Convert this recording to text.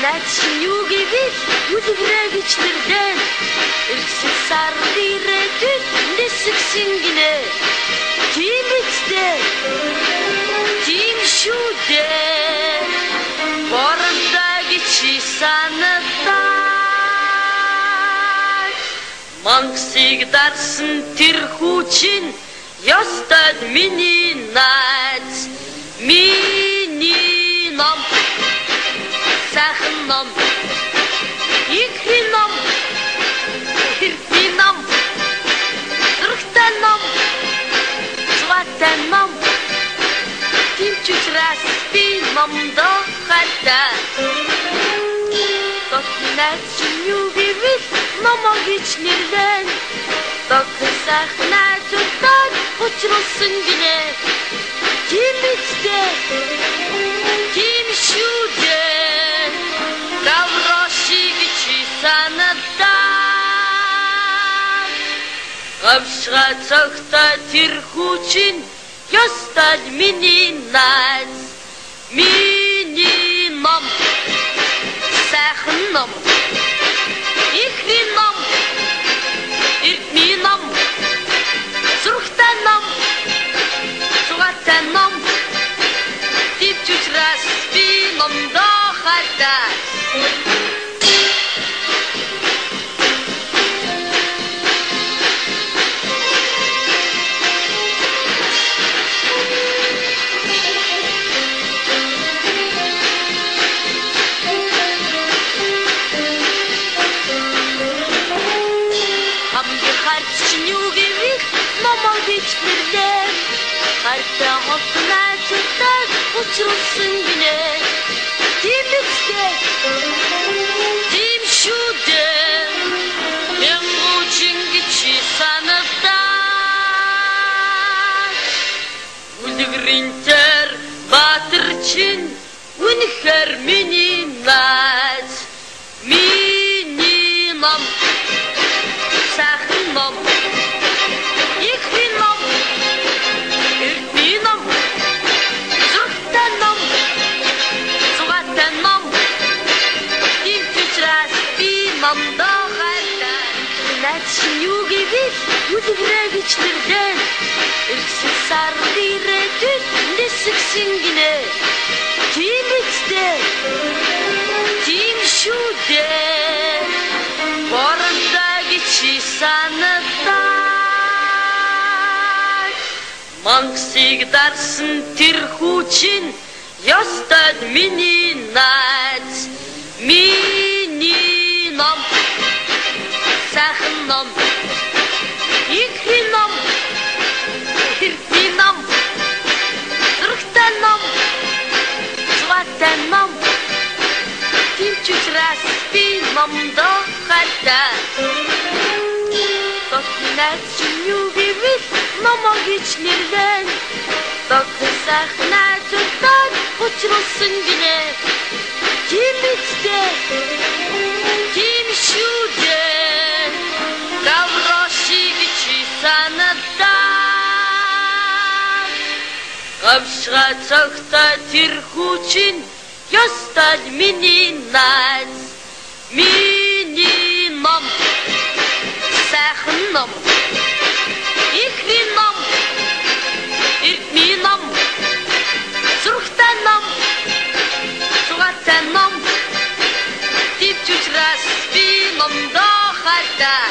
Начин юу гэвэл үлгэрээ гिचнэрдэн элсэн сард ирээдүйд нисгсэн гинэ тийм үстэй тийм шүү дээ бордоо гिचи санагдаа мангасыг дарсан тэр хүүчин ёстод миний найз миний ном сайхан ном ихний ном хэрний ном зургтай ном зугатай ном тимчрас би номдоо хатаа тотнаас юу гэвэл номоо гिचнэрдэн тогсахнаа зүтад учруулсан гинэ тийм үстэй тийм шүү дээ гаврошиг чи санагдаа гавшгаа цогтой тэр хүүчин ёстод миний найз миний ном сайхан ном ихний ном эртний ном зургтай ном зугатай ном типчрас би номдоо хатаа гिचнэрдэн хартаа хотнаа зүтад учруулсан гинэ тийм үстэй тийм шүү дээ мянгучин гिचи санагдаа үлгэринтэр баатарчин үнэхээр миний найз миний ном сайхан ном Начин юу гэвэл үлгэрээ гिचнэрдэн элсэн сард ирээдүйд нисгсэн гинэ тийм үстэй тийм шүү дээ бордоо гिचи санагдаа мангасыг дарсан тэр хүүчин ёстод миний найз миний ном сайхан ном ихний ном хэрний ном зургтай ном зугатай ном тимчрас би номдоо хатаа тотнаас юу гэвэл номоо гिचнэрдэн тогсахнаа зүтад учруулсан гинэ тийм үстэй тийм шүү дээ гаврошиг чи санагдаа гавшгаа цогтой тэр хүүчин ёстод миний найз миний ном сайхан ном ихний ном эртний ном зургтай ном зугатай ном типчрас би номдоо хатаа